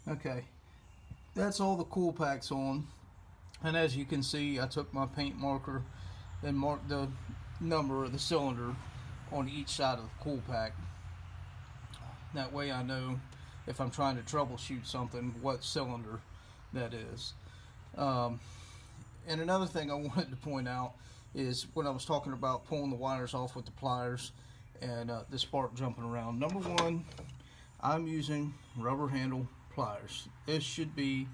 Okay, that's all the cool packs on, and as you can see, I took my paint marker and marked the number of the cylinder on each side of the cool pack. That way I know if I'm trying to troubleshoot something what cylinder that is. And another thing I wanted to point out is when I was talking about pulling the wires off with the pliers and the spark jumping around. Number one, I'm using rubber handle pliers. This should be,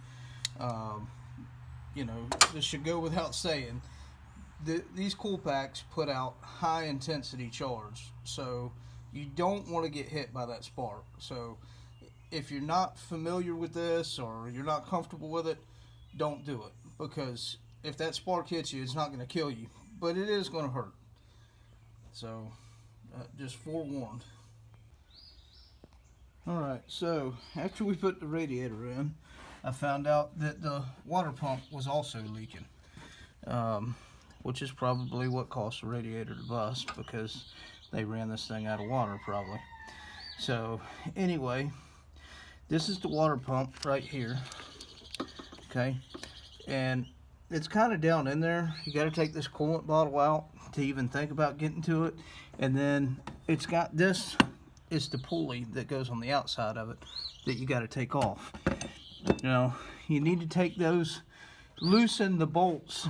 you know, this should go without saying. These cool packs put out high intensity charge, so you don't want to get hit by that spark. So if you're not familiar with this or you're not comfortable with it, don't do it, because if that spark hits you, it's not going to kill you, but it is going to hurt. So just forewarned. Alright, so after we put the radiator in, I found out that the water pump was also leaking, which is probably what caused the radiator to bust, because they ran this thing out of water probably. So anyway, this is the water pump right here, okay, and it's kind of down in there. You got to take this coolant bottle out to even think about getting to it, and then it's got this is the pulley that goes on the outside of it that you got to take off. Now you need to take those, loosen the bolts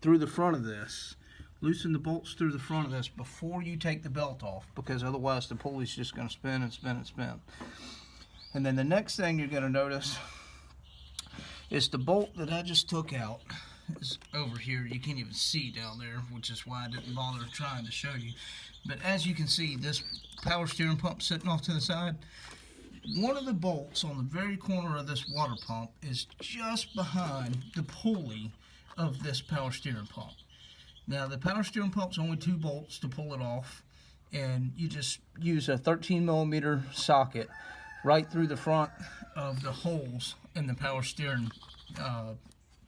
through the front of this. Loosen the bolts through the front of this before you take the belt off, because otherwise the pulley's just going to spin and spin and spin. And then the next thing you're going to notice is the bolt that I just took out is over here. You can't even see down there, which is why I didn't bother trying to show you. But as you can see, this power steering pump sitting off to the side, one of the bolts on the very corner of this water pump is just behind the pulley of this power steering pump. Now the power steering pump's only 2 bolts to pull it off, and you just use a 13mm socket right through the front of the holes in the power steering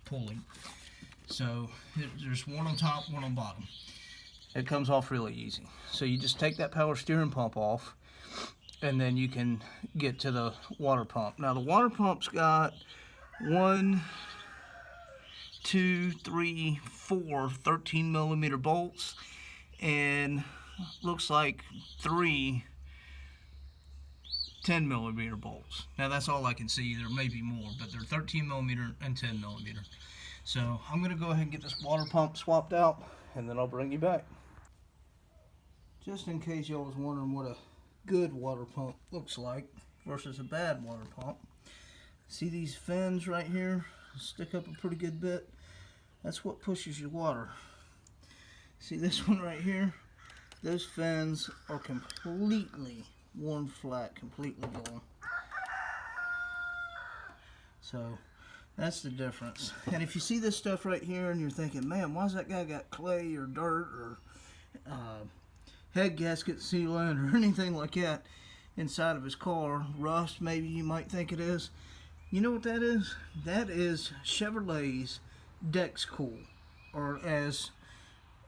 pulley. So there's one on top, one on bottom. It comes off really easy. So you just take that power steering pump off, and then you can get to the water pump. Now the water pump's got 1, 2, 3, 4 13mm bolts, and looks like 3 10mm bolts. Now that's all I can see. There may be more, but they're 13mm and 10mm. So I'm going to go ahead and get this water pump swapped out, and then I'll bring you back. Just in case y'all was wondering what a good water pump looks like versus a bad water pump. See these fins right here? Stick up a pretty good bit. That's what pushes your water. See this one right here? Those fins are completely worn flat, completely gone. So that's the difference. And if you see this stuff right here and you're thinking, man, why's that guy got clay or dirt or head gasket sealant or anything like that inside of his car, rust maybe you might think it is, you know what that is? That is Chevrolet's Dexcool, or as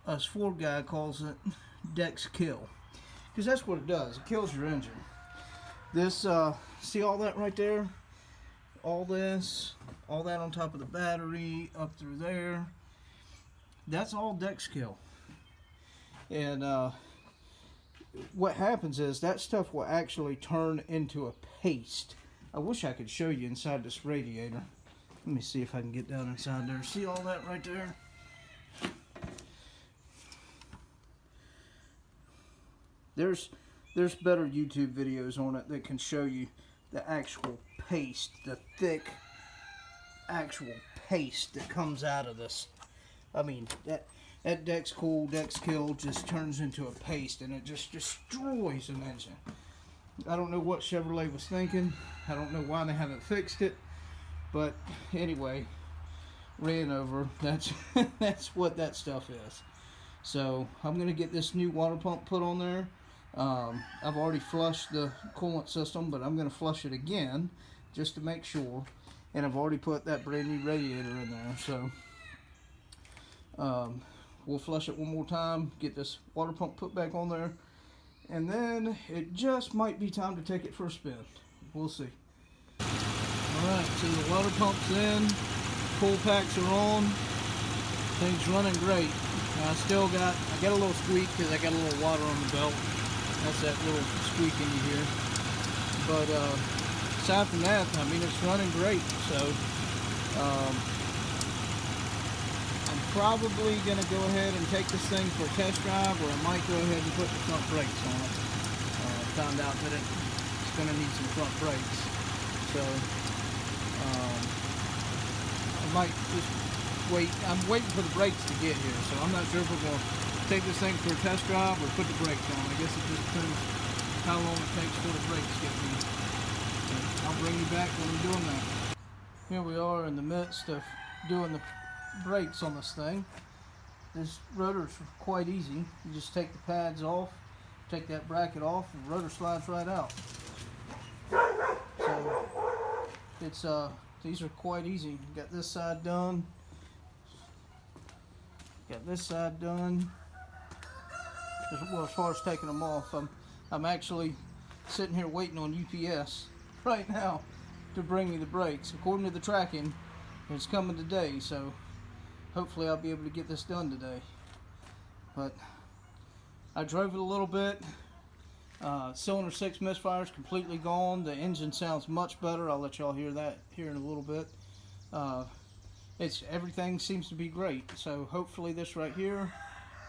us Ford guy calls it, Dexkill, because that's what it does. It kills your engine. This see all that right there, all this, all that on top of the battery up through there, that's all Dexkill. And what happens is that stuff will actually turn into a paste. I wish I could show you inside this radiator. Let me see if I can get down inside there. See all that right there? There's better YouTube videos on it that can show you the actual paste, the thick actual paste that comes out of this. I mean, that Dexkill just turns into a paste, and it just destroys an engine. I don't know what Chevrolet was thinking. I don't know why they haven't fixed it. But anyway, ran over. That's that's what that stuff is. So I'm going to get this new water pump put on there. I've already flushed the coolant system, but I'm going to flush it again just to make sure. And I've already put that brand new radiator in there. So we'll flush it one more time, get this water pump put back on there, and then it just might be time to take it for a spin. We'll see. Alright, so the water pump's in, cool packs are on, things running great. I got a little squeak because I got a little water on the belt. That's that little squeaking you hear. But aside from that, I mean, it's running great. So I'm probably going to go ahead and take this thing for a test drive, or I might go ahead and put the front brakes on it. Found out that it's going to need some front brakes. So I might just wait. I'm waiting for the brakes to get here, so I'm not sure if we're going to take this thing for a test drive or put the brakes on. I guess it just depends how long it takes for the brakes get here. So I'll bring you back when I'm doing that. Here we are in the midst of doing the brakes on this thing. This rotor's quite easy. You just take the pads off, take that bracket off, and the rotor slides right out. So it's these are quite easy. Got this side done. Got this side done. Well, as far as taking them off, I'm actually sitting here waiting on UPS right now to bring me the brakes. According to the tracking, it's coming today, so hopefully I'll be able to get this done today. But I drove it a little bit. Cylinder 6 misfire is completely gone. The engine sounds much better. I'll let y'all hear that here in a little bit. Everything seems to be great. So hopefully this right here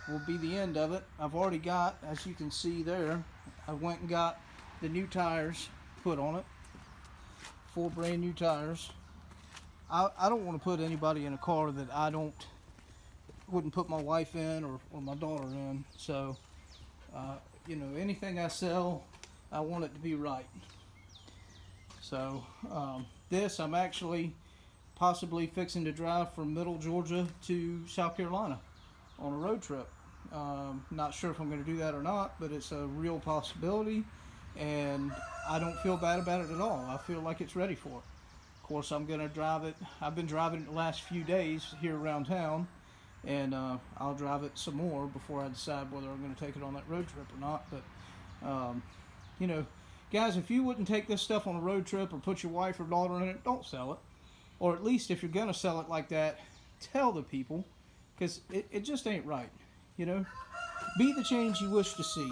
will be the end of it. I've already got, as you can see there, I went and got the new tires put on it. 4 brand new tires. I don't want to put anybody in a car that I wouldn't put my wife in or my daughter in. So you know, anything I sell, I want it to be right. So this I'm actually possibly fixing to drive from Middle Georgia to South Carolina on a road trip. Not sure if I'm going to do that or not, but it's a real possibility, and I don't feel bad about it at all. I feel like it's ready for it. Of course, I'm going to drive it. I've been driving it the last few days here around town, and I'll drive it some more before I decide whether I'm going to take it on that road trip or not. But you know, guys, if you wouldn't take this stuff on a road trip or put your wife or daughter in it, don't sell it. Or at least if you're going to sell it like that, tell the people, because it just ain't right. You know, be the change you wish to see.